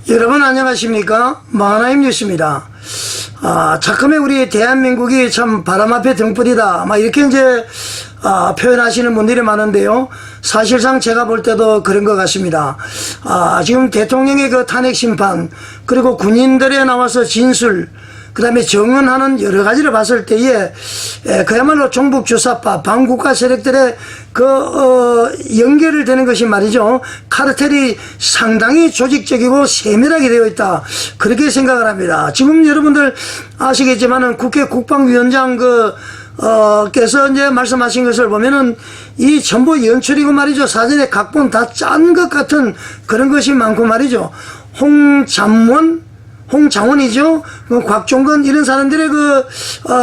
여러분 안녕하십니까? 마하나임 뉴스입니다. 자금에 우리 대한민국이 참 바람 앞에 등불이다, 이렇게 이제 표현하시는 분들이 많은데요. 사실상 제가 볼 때도 그런 것 같습니다. 지금 대통령의 그 탄핵 심판, 그리고 군인들에 나와서 진술, 그 다음에 정언하는 여러 가지를 봤을 때에 그야말로 종북주사파 반국가 세력들의 연결을 되는 것이 말이죠, 카르텔이 상당히 조직적이고 세밀하게 되어 있다, 그렇게 생각을 합니다. 지금 여러분들 아시겠지만은 국회 국방위원장 께서 이제 말씀하신 것을 보면은 이 전부 연출이고 말이죠, 사전에 각본 다 짠 것 같은 그런 것이 많고 말이죠. 홍장원이죠. 곽종건 이런 사람들의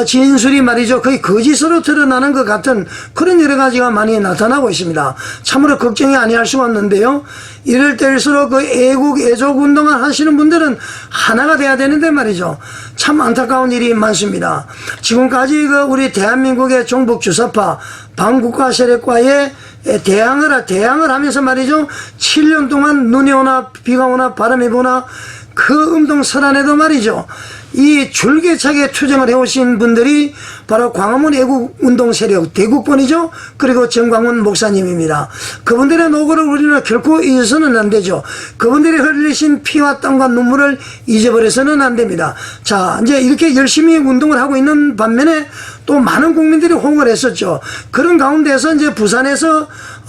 진술이 말이죠, 거의 거짓으로 드러나는 것 같은 그런 여러 가지가 많이 나타나고 있습니다. 참으로 걱정이 아니할 수가 없는데요. 이럴 때일수록 애국 애족 운동을 하시는 분들은 하나가 돼야 되는데 말이죠, 참 안타까운 일이 많습니다. 지금까지 우리 대한민국의 종북 주사파 반국가 세력과의 대항을 하면서 말이죠, 7년 동안 눈이 오나 비가 오나 바람이 부나 그 음동설안에도 말이죠, 이 줄기차게 투쟁을 해오신 분들이 바로 광화문 애국운동 세력 대국본이죠. 그리고 정광훈 목사님입니다. 그분들의 노고를 우리는 결코 잊어서는 안 되죠. 그분들이 흘리신 피와 땀과 눈물을 잊어버려서는 안 됩니다. 자, 이제 이렇게 열심히 운동을 하고 있는 반면에 또 많은 국민들이 호응을 했었죠. 그런 가운데서 이제 부산에서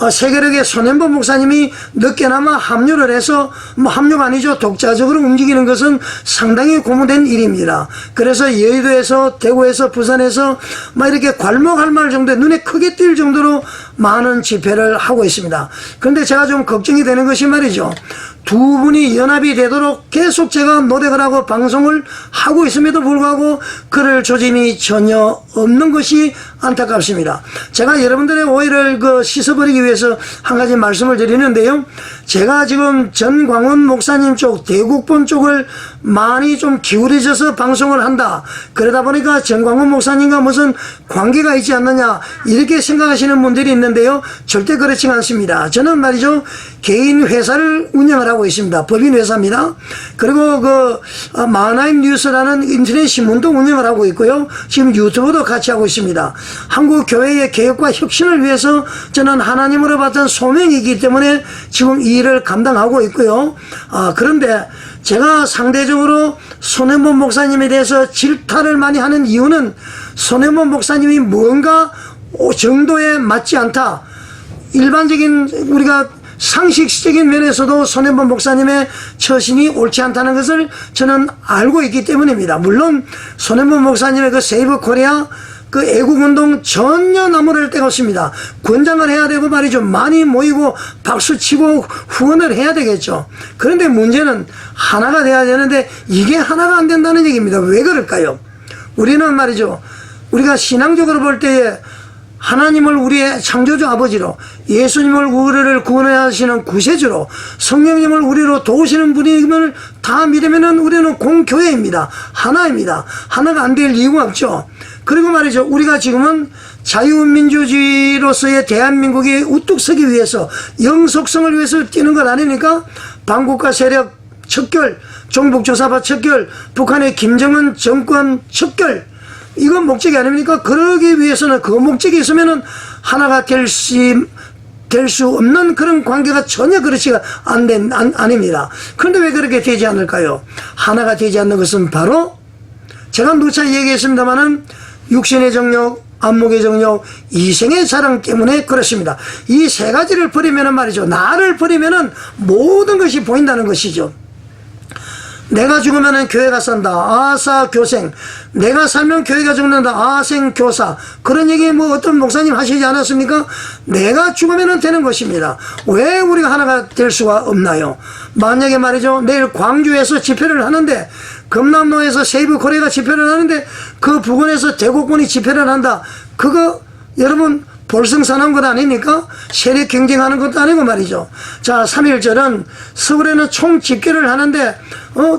세계력의 손현보 목사님이 늦게나마 합류를 해서, 합류가 아니죠, 독자적으로 움직이는 것은 상당히 고무된 일입니다. 그래서 여의도에서, 대구에서, 부산에서 이렇게 괄목할말 정도의 눈에 크게 띌 정도로 많은 집회를 하고 있습니다. 그런데 제가 좀 걱정이 되는 것이 말이죠, 두 분이 연합이 되도록 계속 제가 노력을 하고 방송을 하고 있음에도 불구하고 그럴 조짐이 전혀 없는 것이 안타깝습니다. 제가 여러분들의 오해를 씻어버리기 위해서 한 가지 말씀을 드리는데요. 제가 지금 전광훈 목사님 쪽, 대국본 쪽을 많이 좀 기울여져서 방송을 한다, 그러다 보니까 전광훈 목사님과 무슨 관계가 있지 않느냐, 이렇게 생각하시는 분들이 있는데요. 절대 그렇지 않습니다. 저는 말이죠, 개인 회사를 운영을 하고 있습니다. 법인 회사입니다. 그리고 마하나임 뉴스라는 인터넷 신문도 운영을 하고 있고요. 지금 유튜브도 같이 하고 있습니다. 한국 교회의 개혁과 혁신을 위해서 저는 하나님으로 받은 소명이기 때문에 지금 이 일을 감당하고 있고요. 그런데 제가 상대적으로 손현보 목사님에 대해서 질타를 많이 하는 이유는 손현보 목사님이 뭔가 정도에 맞지 않다, 일반적인 우리가 상식적인 면에서도 손현보 목사님의 처신이 옳지 않다는 것을 저는 알고 있기 때문입니다. 물론 손현보 목사님의 세이브 코리아 애국운동 전혀 나무랄 데가 없습니다. 권장을 해야 되고 말이죠, 많이 모이고 박수치고 후원을 해야 되겠죠. 그런데 문제는 하나가 돼야 되는데 이게 하나가 안 된다는 얘기입니다. 왜 그럴까요? 우리는 말이죠, 우리가 신앙적으로 볼 때에 하나님을 우리의 창조주 아버지로, 예수님을 우리를 구원하시는 구세주로, 성령님을 우리로 도우시는 분임을 다 믿으면은 우리는 공교회입니다. 하나입니다. 하나가 안 될 이유가 없죠. 그리고 말이죠, 우리가 지금은 자유민주주의로서의 대한민국이 우뚝 서기 위해서, 영속성을 위해서 뛰는 것 아닙니까? 반국가 세력 척결, 종북조사파 척결, 북한의 김정은 정권 척결, 이건 목적이 아닙니까? 그러기 위해서는 그 목적이 있으면은 하나가 될 수 없는 그런 관계가 전혀 그렇지가 아닙니다. 그런데 왜 그렇게 되지 않을까요? 하나가 되지 않는 것은 바로 제가 누차 얘기했습니다마는 육신의 정욕, 안목의 정욕, 이생의 자랑 때문에 그렇습니다. 이 세 가지를 버리면은 말이죠, 나를 버리면은 모든 것이 보인다는 것이죠. 내가 죽으면 교회가 산다, 아사 교생. 내가 살면 교회가 죽는다, 아생 교사. 그런 얘기 어떤 목사님 하시지 않았습니까? 내가 죽으면 되는 것입니다. 왜 우리가 하나가 될 수가 없나요? 만약에 말이죠, 내일 광주에서 집회를 하는데, 금남로에서 세이브 코리아가 집회를 하는데, 그 부근에서 대국본이 집회를 한다, 그거 여러분 볼성사나운 것 아닙니까? 세력 경쟁하는 것도 아니고 말이죠. 자, 3.1절은 서울에는 총 집계를 하는데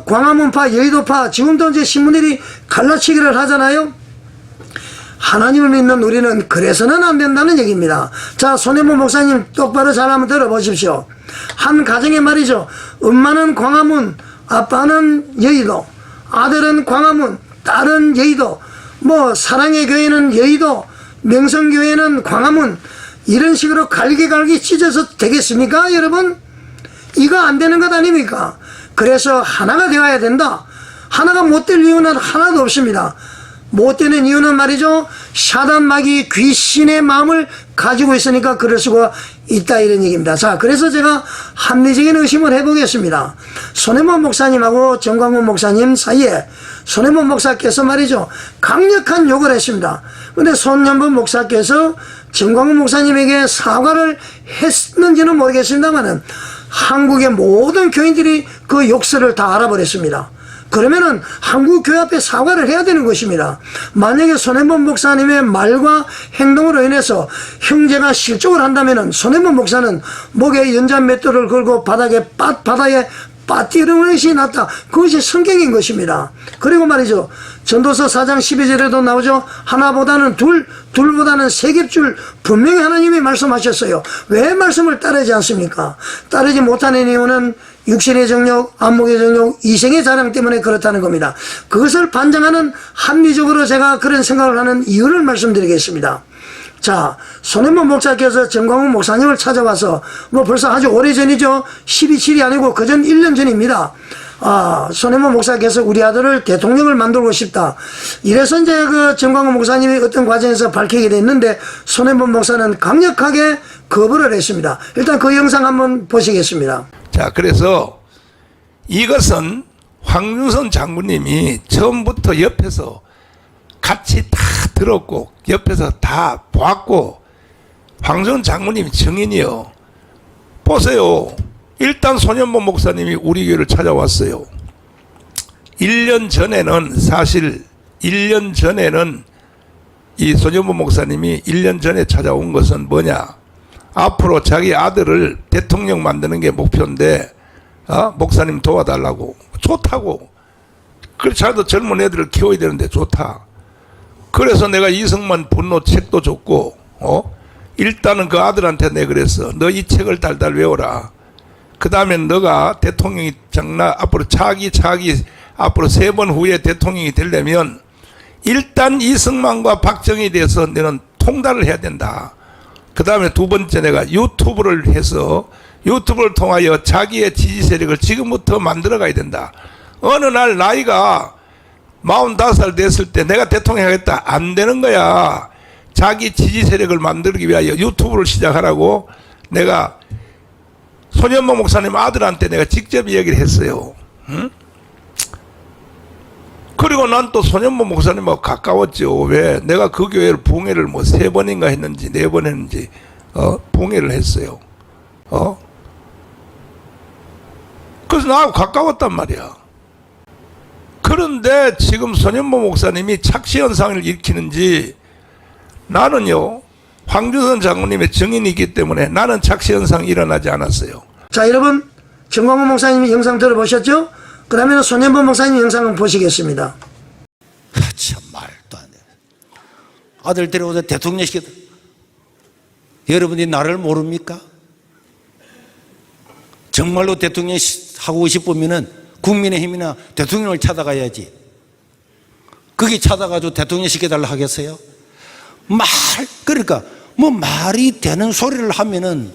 광화문파, 여의도파, 지금도 이제 신문들이 갈라치기를 하잖아요. 하나님을 믿는 우리는 그래서는 안 된다는 얘기입니다. 자, 손현보 목사님 똑바로 잘 한번 들어보십시오. 한 가정에 말이죠, 엄마는 광화문, 아빠는 여의도, 아들은 광화문, 딸은 여의도, 뭐 사랑의 교회는 여의도, 명성교회는 광화문, 이런 식으로 갈기갈기 찢어서 되겠습니까 여러분? 이거 안 되는 것 아닙니까? 그래서 하나가 되어야 된다. 하나가 못 될 이유는 하나도 없습니다. 못 되는 이유는 말이죠, 사단 마귀 귀신의 마음을 가지고 있으니까 그럴 수가 있다, 이런 얘기입니다. 자, 그래서 제가 합리적인 의심을 해보겠습니다. 손해본 목사님하고 정광훈 목사님 사이에 손해본 목사께서 말이죠, 강력한 욕을 했습니다. 근데 손해본 목사께서 정광훈 목사님에게 사과를 했는지는 모르겠습니다만은 한국의 모든 교인들이 그 욕설을 다 알아버렸습니다. 그러면은 한국 교회 앞에 사과를 해야 되는 것입니다. 만약에 손해본 목사님의 말과 행동으로 인해서 형제가 실족을 한다면은 손해본 목사는 목에 연잔 맷돌을 걸고 바다에 빠뜨리는 것이 낫다. 그것이 성경인 것입니다. 그리고 말이죠, 전도서 4장 12절에도 나오죠. 하나보다는 둘보다는 세 겹 줄 분명히 하나님이 말씀하셨어요. 왜 말씀을 따르지 않습니까? 따르지 못하는 이유는 육신의 정욕, 안목의 정욕, 이생의 자랑 때문에 그렇다는 겁니다. 그것을 반증하는 합리적으로 제가 그런 생각을 하는 이유를 말씀드리겠습니다. 자, 손해본 목사께서 정광훈 목사님을 찾아와서 뭐 벌써 아주 오래전이죠. 12.7이 아니고 그전 1년 전입니다. 손해본 목사께서 우리 아들을 대통령을 만들고 싶다. 이래서 이제 그 정광훈 목사님이 어떤 과정에서 밝히게 됐는데 손해본 목사는 강력하게 거부를 했습니다. 일단 그 영상 한번 보시겠습니다. 자, 그래서 이것은 황윤선 장군님이 처음부터 옆에서 같이 다 들었고 옆에서 다 보았고, 황윤선 장군님이 증인이요. 보세요. 일단 손현보 목사님이 우리 교회를 찾아왔어요. 1년 전에는 사실 1년 전에는 이 손현보 목사님이 1년 전에 찾아온 것은 뭐냐, 앞으로 자기 아들을 대통령 만드는 게 목표인데 목사님 도와달라고. 좋다고. 그래, 자기도 젊은 애들을 키워야 되는데 좋다. 그래서 내가 이승만 분노 책도 줬고, 일단은 그 아들한테 내가 그랬어. 너 이 책을 달달 외워라. 그 다음에 너가 대통령이 앞으로 차기 앞으로 3번 후에 대통령이 되려면 일단 이승만과 박정희에 대해서 너는 통달을 해야 된다. 그 다음에 두 번째, 내가 유튜브를 해서 유튜브를 통하여 자기의 지지 세력을 지금부터 만들어 가야 된다. 어느 날 나이가 45살 됐을 때 내가 대통령 하겠다. 안 되는 거야. 자기 지지 세력을 만들기 위하여 유튜브를 시작하라고 내가 손현보 목사님 아들한테 내가 직접 이야기를 했어요. 응? 그리고 난 또 손현보 목사님하고 가까웠죠. 왜? 내가 그 교회를 붕해를 뭐 3번인가 했는지 4번 했는지 붕해를 했어요. 그래서 나하고 가까웠단 말이야. 그런데 지금 손현보 목사님이 착시현상을 일으키는지, 나는요 황준선 장군님의 증인이기 때문에 나는 착시현상이 일어나지 않았어요. 자, 여러분, 정광훈 목사님 영상 들어보셨죠? 그 다음에 손현보 목사님 영상을 보시겠습니다. 참 말도 안 돼. 아들 데려오자 대통령 시켰다. 여러분이 나를 모릅니까? 정말로 대통령 하고 싶으면은 국민의힘이나 대통령을 찾아가야지. 거기 찾아가지고 대통령 시켜달라 하겠어요? 그러니까 뭐 말이 되는 소리를 하면은,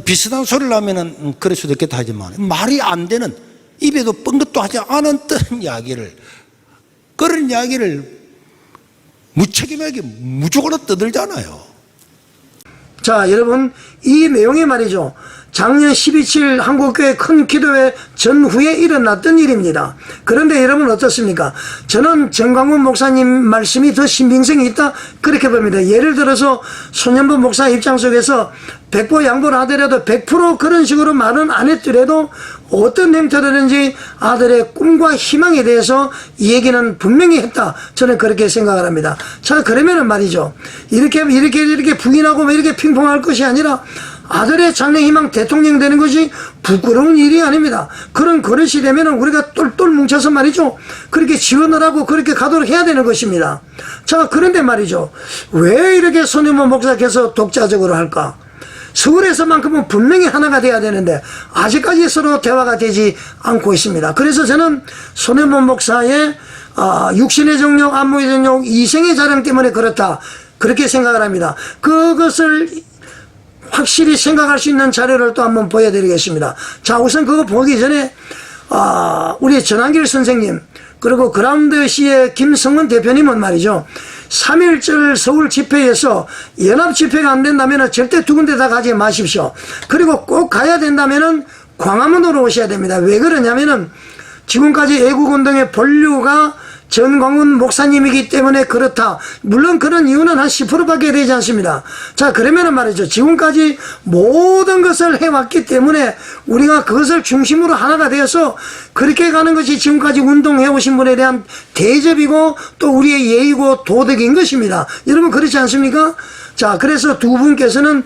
비슷한 소리를 하면은 그럴 수도 있겠다 하지만 말이 안 되는, 입에도 뻔 것도 하지 않은 뜻 이야기를, 그런 이야기를 무책임하게 무조건 떠들잖아요. 자, 여러분, 이 내용이 말이죠, 작년 12.7 한국교회 큰 기도회 전후에 일어났던 일입니다. 그런데 여러분 어떻습니까? 저는 정광훈 목사님 말씀이 더 신빙성이 있다, 그렇게 봅니다. 예를 들어서 손현보 목사 입장 속에서 백보 양보를 하더라도 100% 그런 식으로 말은 안 했더라도 어떤 행태라든지 아들의 꿈과 희망에 대해서 이 얘기는 분명히 했다, 저는 그렇게 생각을 합니다. 자, 그러면은 말이죠, 이렇게 부인하고 이렇게 핑퐁할 것이 아니라 아들의 장래 희망 대통령 되는 것이 부끄러운 일이 아닙니다. 그런 그릇이 되면은 우리가 똘똘 뭉쳐서 말이죠, 그렇게 지원을 하고 그렇게 가도록 해야 되는 것입니다. 자, 그런데 말이죠, 왜 이렇게 손현보 목사께서 독자적으로 할까? 서울에서만큼은 분명히 하나가 돼야 되는데 아직까지 서로 대화가 되지 않고 있습니다. 그래서 저는 손해본 목사의 육신의 정욕, 안목의 정욕, 이생의 자랑 때문에 그렇다, 그렇게 생각을 합니다. 그것을 확실히 생각할 수 있는 자료를 또 한번 보여드리겠습니다. 자, 우선 그거 보기 전에 우리 전한길 선생님, 그리고 그라운드시의 김성원 대표님은 말이죠, 3.1절 서울 집회에서 연합 집회가 안 된다면 절대 두 군데 다 가지 마십시오. 그리고 꼭 가야 된다면 광화문으로 오셔야 됩니다. 왜 그러냐면은 지금까지 애국운동의 본류가 전광훈 목사님이기 때문에 그렇다. 물론 그런 이유는 한 10%밖에 되지 않습니다. 자, 그러면은 말이죠, 지금까지 모든 것을 해왔기 때문에 우리가 그것을 중심으로 하나가 되어서 그렇게 가는 것이 지금까지 운동해 오신 분에 대한 대접이고 또 우리의 예의고 도덕인 것입니다. 여러분 그렇지 않습니까? 자, 그래서 두 분께서는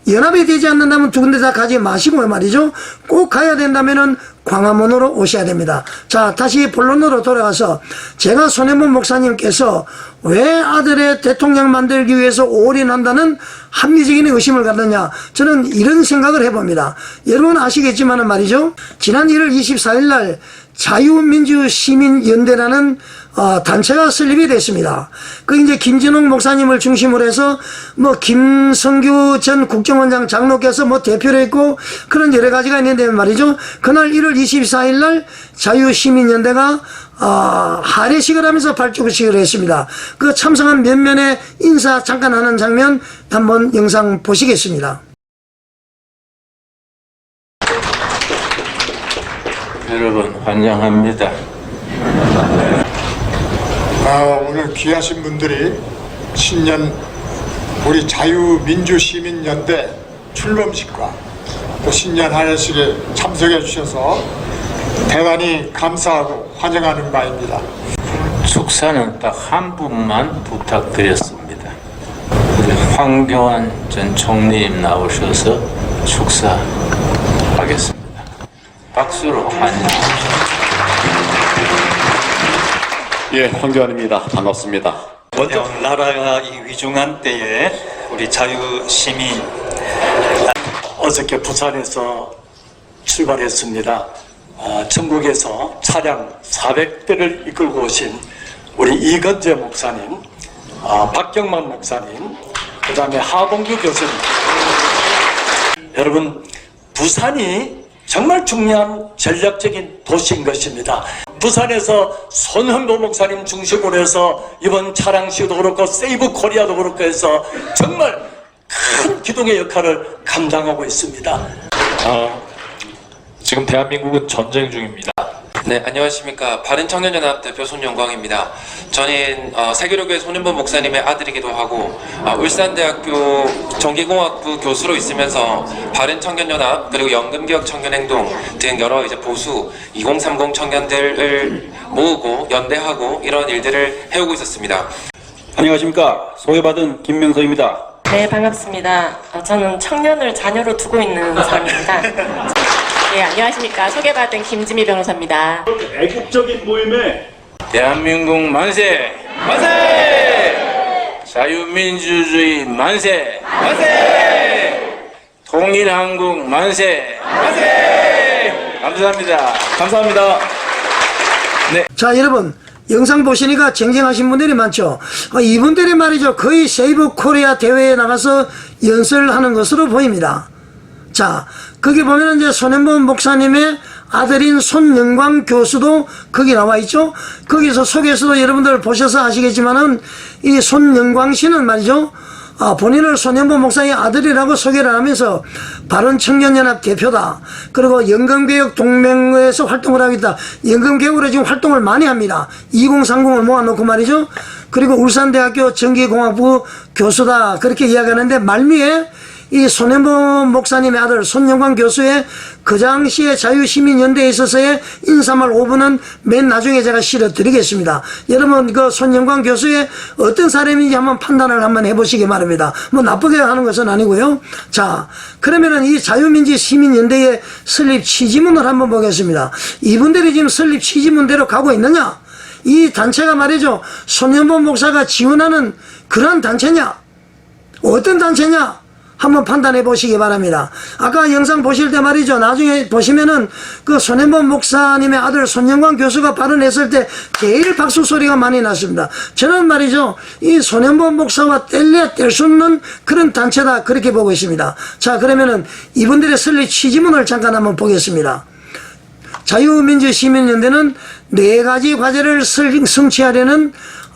연합이 되지 않는다면 두 군데 다 가지 마시고 말이죠, 꼭 가야 된다면은 광화문으로 오셔야 됩니다. 자, 다시 본론으로 돌아가서 제가 손해본 목사님께서 왜 아들의 대통령 만들기 위해서 올인한다는 합리적인 의심을 갖느냐, 저는 이런 생각을 해봅니다. 여러분 아시겠지만은 말이죠, 지난 1월 24일 날 자유민주시민연대라는 단체가 설립이 됐습니다. 그 이제 김진홍 목사님을 중심으로 해서 뭐 김성규 전 국정원장 장로께서 뭐 대표로 했고 그런 여러 가지가 있는데 말이죠, 그날 1월 24일 날 자유시민연대가 하례식을 하면서 발족식을 했습니다. 그 참석한 몇몇의 인사 잠깐 하는 장면 한번 영상 보시겠습니다. 여러분 환영합니다. 오늘 귀하신 분들이 신년 우리 자유민주시민연대 출범식과 또 신년 하례식에 참석해 주셔서 대단히 감사하고 환영하는 바입니다. 축사는 딱 한 분만 부탁드렸습니다. 우리 황교안 전 총리님 나오셔서 축사하겠습니다. 박수로 환영합니다. 예, 황교안입니다. 반갑습니다. 먼저 나라가 이 위중한 때에 우리 자유시민 어저께 부산에서 출발했습니다. 전국에서 차량 400대를 이끌고 오신 우리 이건재 목사님, 박경만 목사님, 그 다음에 하봉규 교수님. 여러분, 부산이 정말 중요한 전략적인 도시인 것입니다. 부산에서 손현보 목사님 중심으로 해서 이번 차량시도 그렇고 세이브 코리아도 그렇고 해서 정말 큰 기동의 역할을 감당하고 있습니다. 지금 대한민국은 전쟁 중입니다. 네, 안녕하십니까. 바른청년연합 대표 손영광입니다. 저는 세계로교회 손현보 목사님의 아들이기도 하고 울산대학교 전기공학부 교수로 있으면서 바른청년연합 그리고 연금개혁 청년행동 등 여러 이제 보수 2030 청년들을 모으고 연대하고 이런 일들을 해오고 있었습니다. 안녕하십니까. 소개받은 김명서입니다. 네, 반갑습니다. 저는 청년을 자녀로 두고 있는 사람입니다. 네, 안녕하십니까. 소개받은 김지미 변호사입니다. 애국적인 모임에 대한민국 만세! 만세! 자유민주주의 만세! 만세! 통일한국 만세! 만세! 감사합니다. 감사합니다. 자, 여러분 영상 보시니까 쟁쟁하신 분들이 많죠. 이분들이 말이죠, 거의 세이브 코리아 대회에 나가서 연설을 하는 것으로 보입니다. 자, 거기 보면 이제 손현보 목사님의 아들인 손영광 교수도 거기 나와 있죠. 거기서 속에서도 여러분들 보셔서 아시겠지만은 이 손영광 씨는 말이죠, 본인을 손현보 목사의 아들이라고 소개를 하면서 바른청년연합 대표다. 그리고 연금개혁 동맹에서 활동을 하고 있다. 연금개혁으로 지금 활동을 많이 합니다. 2030을 모아놓고 말이죠. 그리고 울산대학교 전기공학부 교수다. 그렇게 이야기하는데 말미에 이 손현보 목사님의 아들 손영광 교수의 그 당시에 자유시민연대에 있어서의 인사말 5분은 맨 나중에 제가 실어드리겠습니다. 여러분 그 손영광 교수의 어떤 사람인지 한번 판단을 한번 해보시기 바랍니다. 뭐 나쁘게 하는 것은 아니고요. 자, 그러면은 이 자유민주시민연대의 설립 취지문을 한번 보겠습니다. 이분들이 지금 설립 취지문대로 가고 있느냐? 이 단체가 말이죠, 손현보 목사가 지원하는 그런 단체냐? 어떤 단체냐? 한번 판단해 보시기 바랍니다. 아까 영상 보실 때 말이죠. 나중에 보시면은 그 손현범 목사님의 아들 손영광 교수가 발언했을 때 제일 박수 소리가 많이 났습니다. 저는 말이죠. 이 손현범 목사와 뗄래야 뗄 수 없는 그런 단체다. 그렇게 보고 있습니다. 자, 그러면은 이분들의 설립 취지문을 잠깐 한번 보겠습니다. 자유민주시민연대는 4가지 과제를 성취하려는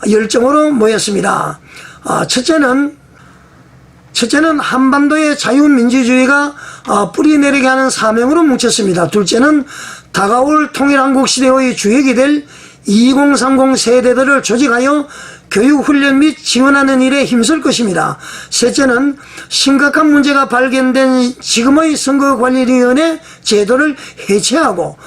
열정으로 모였습니다. 첫째는 한반도의 자유민주주의가 뿌리내리게 하는 사명으로 뭉쳤습니다. 둘째는 다가올 통일한국 시대의 주역이 될 2030 세대들을 조직하여 교육훈련 및 지원하는 일에 힘쓸 것입니다. 셋째는 심각한 문제가 발견된 지금의 선거관리위원회 제도를 해체하고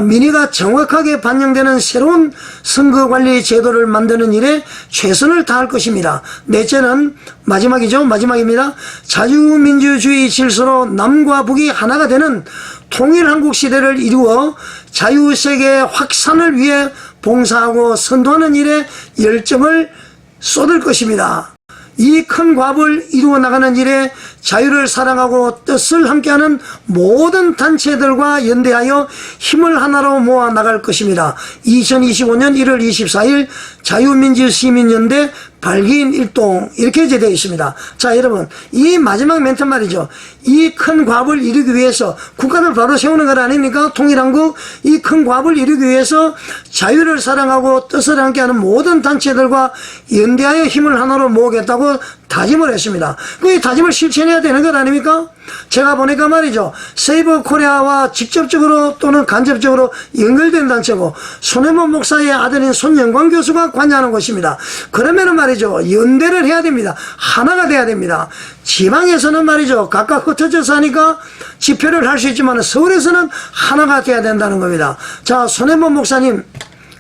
민의가 정확하게 반영되는 새로운 선거관리 제도를 만드는 일에 최선을 다할 것입니다. 넷째는 마지막입니다. 자유민주주의 질서로 남과 북이 하나가 되는 통일한국 시대를 이루어 자유세계 확산을 위해 봉사하고 선도하는 일에 열정을 쏟을 것입니다. 이 큰 과업을 이루어 나가는 일에 자유를 사랑하고 뜻을 함께하는 모든 단체들과 연대하여 힘을 하나로 모아 나갈 것입니다. 2025년 1월 24일 자유민주시민연대 발기인 일동 이렇게 되어 있습니다. 자, 여러분, 이 마지막 멘트 말이죠. 이 큰 과업을 이루기 위해서 국가를 바로 세우는 것 아닙니까? 통일한국 이 큰 과업을 이루기 위해서 자유를 사랑하고 뜻을 함께하는 모든 단체들과 연대하여 힘을 하나로 모으겠다고 다짐을 했습니다. 그 다짐을 실천해야 되는 것 아닙니까? 제가 보니까 말이죠. 세이버 코리아와 직접적으로 또는 간접적으로 연결된 단체고 손현범 목사의 아들인 손영광 교수가 관여하는 곳입니다. 그러면은 말이죠. 연대를 해야 됩니다. 하나가 돼야 됩니다. 지방에서는 말이죠. 각각 흩어져서 하니까 집회를 할 수 있지만 서울에서는 하나가 돼야 된다는 겁니다. 자, 손현범 목사님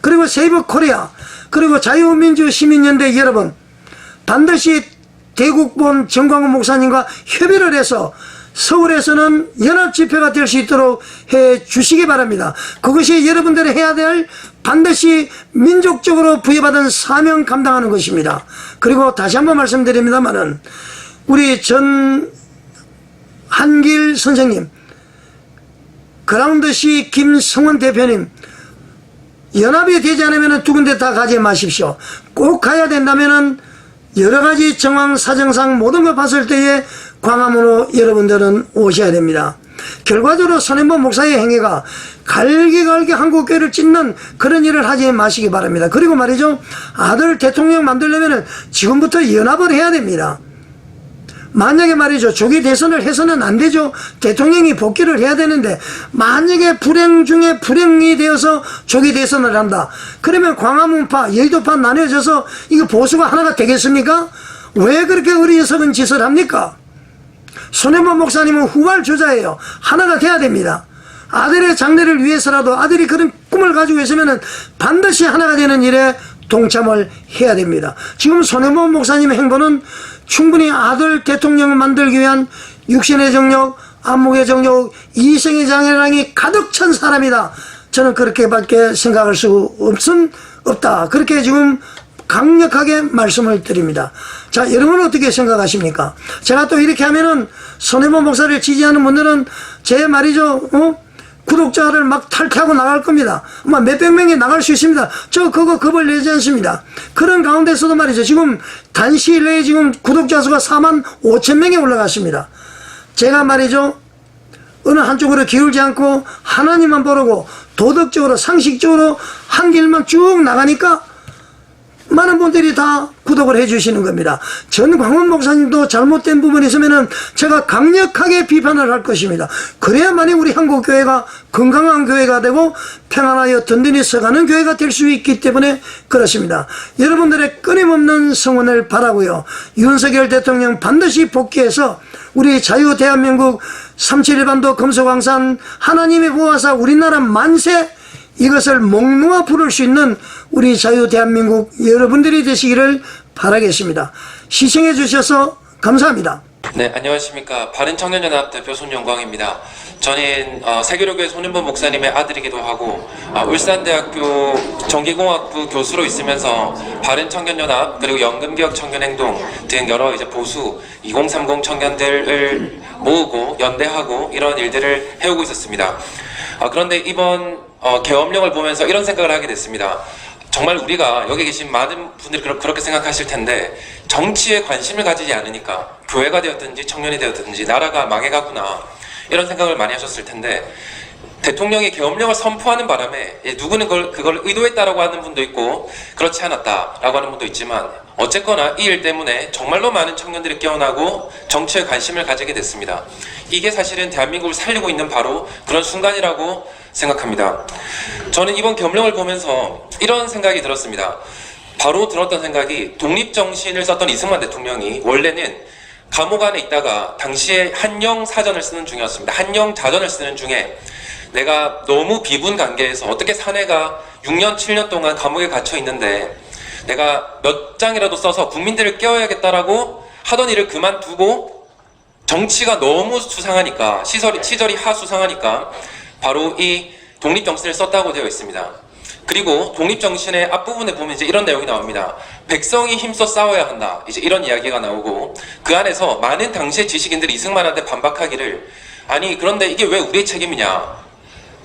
그리고 세이버 코리아 그리고 자유민주시민연대 여러분 반드시 대국본 정광훈 목사님과 협의를 해서 서울에서는 연합집회가 될 수 있도록 해 주시기 바랍니다. 그것이 여러분들이 해야 될 반드시 민족적으로 부여받은 사명 감당하는 것입니다. 그리고 다시 한번 말씀드립니다만은 우리 한길 선생님, 그라운드시 김성원 대표님, 연합이 되지 않으면 두 군데 다 가지 마십시오. 꼭 가야 된다면은 여러 가지 정황 사정상 모든 걸 봤을 때에 광화문으로 여러분들은 오셔야 됩니다. 결과적으로 손현범 목사의 행위가 갈기갈기 한국교회를 찢는 그런 일을 하지 마시기 바랍니다. 그리고 말이죠. 아들 대통령 만들려면 지금부터 연합을 해야 됩니다. 만약에 말이죠. 조기 대선을 해서는 안 되죠. 대통령이 복귀를 해야 되는데 만약에 불행 중에 불행이 되어서 조기 대선을 한다. 그러면 광화문파, 여의도파 나뉘어져서 이거 보수가 하나가 되겠습니까? 왜 그렇게 어리석은 짓을 합니까? 손현범 목사님은 후발주자예요. 하나가 돼야 됩니다. 아들의 장래를 위해서라도 아들이 그런 꿈을 가지고 있으면 반드시 하나가 되는 일에 동참을 해야 됩니다. 지금 손현범 목사님의 행보는 충분히 아들 대통령을 만들기 위한 육신의 정력, 안목의 정력, 이성의 장애랑이 가득 찬 사람이다. 저는 그렇게밖에 생각할 수 없다. 그렇게 지금 강력하게 말씀을 드립니다. 자, 여러분은 어떻게 생각하십니까? 제가 또 이렇게 하면은 손현범 목사를 지지하는 분들은 제 말이죠, 구독자를 막 탈퇴하고 나갈 겁니다. 아마 몇백 명이 나갈 수 있습니다. 저 그거 겁을 내지 않습니다. 그런 가운데서도 말이죠. 지금 단시일 내에 지금 구독자 수가 45,000명에 올라갔습니다. 제가 말이죠. 어느 한쪽으로 기울지 않고 하나님만 보려고 도덕적으로 상식적으로 한 길만 쭉 나가니까 많은 분들이 다 구독을 해주시는 겁니다. 전광훈 목사님도 잘못된 부분이 있으면은 제가 강력하게 비판을 할 것입니다. 그래야만이 우리 한국교회가 건강한 교회가 되고 평안하여 든든히 서가는 교회가 될 수 있기 때문에 그렇습니다. 여러분들의 끊임없는 성원을 바라고요. 윤석열 대통령 반드시 복귀해서 우리 자유 대한민국 371반도 금속광산 하나님의 보호하사 우리나라 만세 이것을 목놓아 부를 수 있는 우리 자유 대한민국 여러분들이 되시기를 바라겠습니다. 시청해 주셔서 감사합니다. 네, 안녕하십니까. 바른청년연합 대표 손영광입니다. 저는 세계로교회 손윤보 목사님의 아들이기도 하고 울산대학교 전기공학부 교수로 있으면서 바른청년연합 그리고 연금개혁청년행동 등 여러 이제 보수 2030 청년들을 모으고 연대하고 이런 일들을 해오고 있었습니다. 그런데 이번 계엄령을 보면서 이런 생각을 하게 됐습니다. 정말 우리가 여기 계신 많은 분들이 그렇게 생각하실 텐데 정치에 관심을 가지지 않으니까 교회가 되었든지 청년이 되었든지 나라가 망해가구나 이런 생각을 많이 하셨을 텐데 대통령이 계엄령을 선포하는 바람에 누구는 그걸 의도했다라고 하는 분도 있고 그렇지 않았다라고 하는 분도 있지만 어쨌거나 이 일 때문에 정말로 많은 청년들이 깨어나고 정치에 관심을 가지게 됐습니다. 이게 사실은 대한민국을 살리고 있는 바로 그런 순간이라고 생각합니다. 저는 이번 계엄령을 보면서 이런 생각이 들었습니다. 바로 들었던 생각이 독립정신을 썼던 이승만 대통령이 원래는 감옥 안에 있다가 당시에 한영 사전을 쓰는 중이었습니다. 한영 자전을 쓰는 중에 내가 너무 비분 관계에서 어떻게 사내가 6년 7년 동안 감옥에 갇혀 있는데 내가 몇 장이라도 써서 국민들을 깨워야겠다라고 하던 일을 그만두고 정치가 너무 수상하니까 시절이 하수상하니까 바로 이 독립정신을 썼다고 되어 있습니다. 그리고 독립정신의 앞부분에 보면 이제 이런 내용이 나옵니다. 백성이 힘써 싸워야 한다. 이제 이런 이야기가 나오고 그 안에서 많은 당시의 지식인들이 이승만한테 반박하기를 아니 그런데 이게 왜 우리의 책임이냐.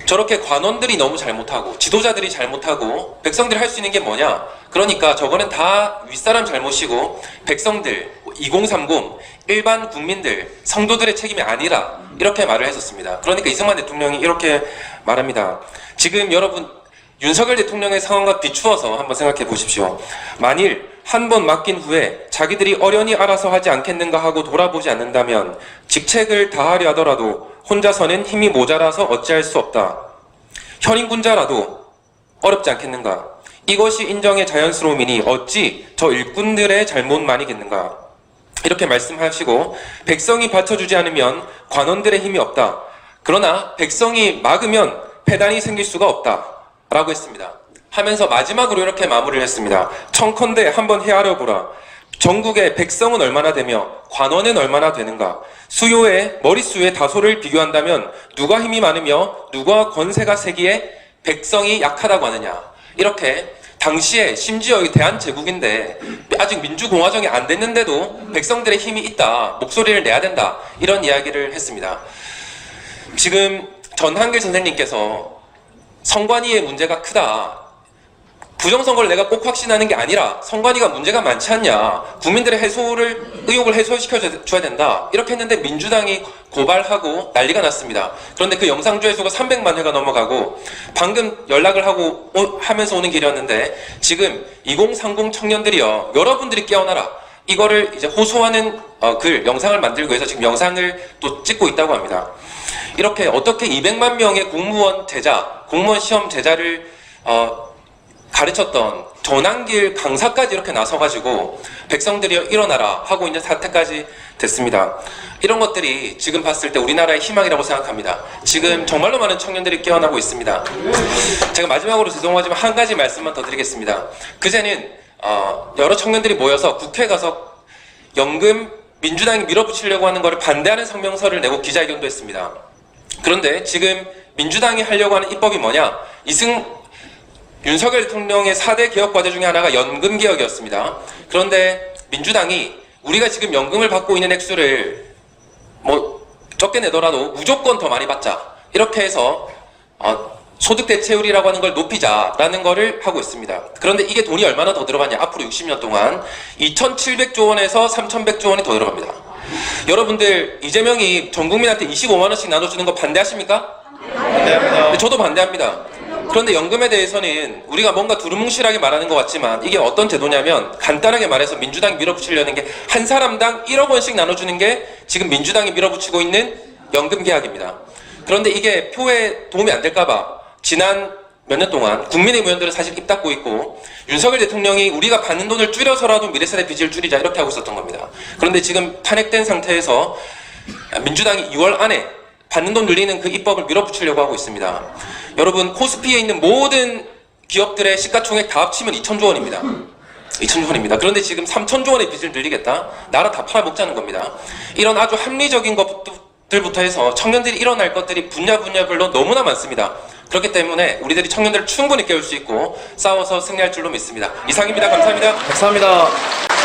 저렇게 관원들이 너무 잘못하고 지도자들이 잘못하고 백성들이 할 수 있는 게 뭐냐. 그러니까 저거는 다 윗사람 잘못이고 백성들 2030 일반 국민들 성도들의 책임이 아니라 이렇게 말을 했었습니다. 그러니까 이승만 대통령이 이렇게 말합니다. 지금 여러분 윤석열 대통령의 상황과 비추어서 한번 생각해 보십시오. 만일 한 번 맡긴 후에 자기들이 어련히 알아서 하지 않겠는가 하고 돌아보지 않는다면 직책을 다하려 하더라도 혼자서는 힘이 모자라서 어찌할 수 없다. 현인군자라도 어렵지 않겠는가. 이것이 인정의 자연스러움이니 어찌 저 일꾼들의 잘못만이겠는가. 이렇게 말씀하시고 백성이 받쳐주지 않으면 관원들의 힘이 없다. 그러나 백성이 막으면 패단이 생길 수가 없다. 라고 했습니다. 하면서 마지막으로 이렇게 마무리를 했습니다. 청컨대 한번 헤아려 보라. 전국의 백성은 얼마나 되며 관원은 얼마나 되는가. 수요의 머릿수의 다소를 비교한다면 누가 힘이 많으며 누가 권세가 세기에 백성이 약하다고 하느냐. 이렇게 당시에 심지어 대한제국인데 아직 민주공화정이 안 됐는데도 백성들의 힘이 있다. 목소리를 내야 된다. 이런 이야기를 했습니다. 지금 전한길 선생님께서 선관위의 문제가 크다. 부정선거를 내가 꼭 확신하는 게 아니라 선관위가 문제가 많지 않냐. 국민들의 의혹을 해소시켜줘야 된다. 이렇게 했는데 민주당이 고발하고 난리가 났습니다. 그런데 그 영상 조회수가 300만 회가 넘어가고 방금 연락을 하면서 오는 길이었는데 지금 2030 청년들이요. 여러분들이 깨어나라. 이거를 이제 호소하는 영상을 만들기 위해서 지금 영상을 또 찍고 있다고 합니다. 이렇게 어떻게 200만 명의 공무원 시험 제자를 가르쳤던 전한길 강사까지 이렇게 나서가지고 백성들이 일어나라 하고 있는 사태까지 됐습니다. 이런 것들이 지금 봤을 때 우리나라의 희망이라고 생각합니다. 지금 정말로 많은 청년들이 깨어나고 있습니다. 제가 마지막으로 죄송하지만 한 가지 말씀만 더 드리겠습니다. 그제는 여러 청년들이 모여서 국회에 가서 연금 민주당이 밀어붙이려고 하는 것을 반대하는 성명서를 내고 기자회견도 했습니다. 그런데 지금 민주당이 하려고 하는 입법이 뭐냐? 윤석열 대통령의 4대 개혁 과제 중에 하나가 연금 개혁이었습니다. 그런데 민주당이 우리가 지금 연금을 받고 있는 액수를 적게 내더라도 무조건 더 많이 받자. 이렇게 해서 소득 대체율이라고 하는 걸 높이자라는 거를 하고 있습니다. 그런데 이게 돈이 얼마나 더 들어가냐? 앞으로 60년 동안 2,700조 원에서 3,100조 원이 더 들어갑니다. 여러분들 이재명이 전 국민한테 25만 원씩 나눠주는 거 반대하십니까? 반대합니다. 저도 반대합니다. 그런데 연금에 대해서는 우리가 뭔가 두루뭉실하게 말하는 것 같지만 이게 어떤 제도냐면 간단하게 말해서 민주당이 밀어붙이려는 게 한 사람당 1억 원씩 나눠주는 게 지금 민주당이 밀어붙이고 있는 연금 개혁입니다. 그런데 이게 표에 도움이 안 될까봐 지난 몇 년 동안 국민의힘 의원들은 사실 입 닫고 있고 윤석열 대통령이 우리가 받는 돈을 줄여서라도 미래세대 빚을 줄이자 이렇게 하고 있었던 겁니다. 그런데 지금 탄핵된 상태에서 민주당이 6월 안에 받는 돈 늘리는 그 입법을 밀어붙이려고 하고 있습니다. 여러분 코스피에 있는 모든 기업들의 시가총액 다 합치면 2,000조 원입니다. 2천조 원입니다. 그런데 지금 3천조 원의 빚을 늘리겠다? 나라 다 팔아먹자는 겁니다. 이런 아주 합리적인 것들부터 해서 청년들이 일어날 것들이 분야별로 너무나 많습니다. 그렇기 때문에 우리들이 청년들을 충분히 깨울 수 있고 싸워서 승리할 줄로 믿습니다. 이상입니다. 감사합니다. 감사합니다.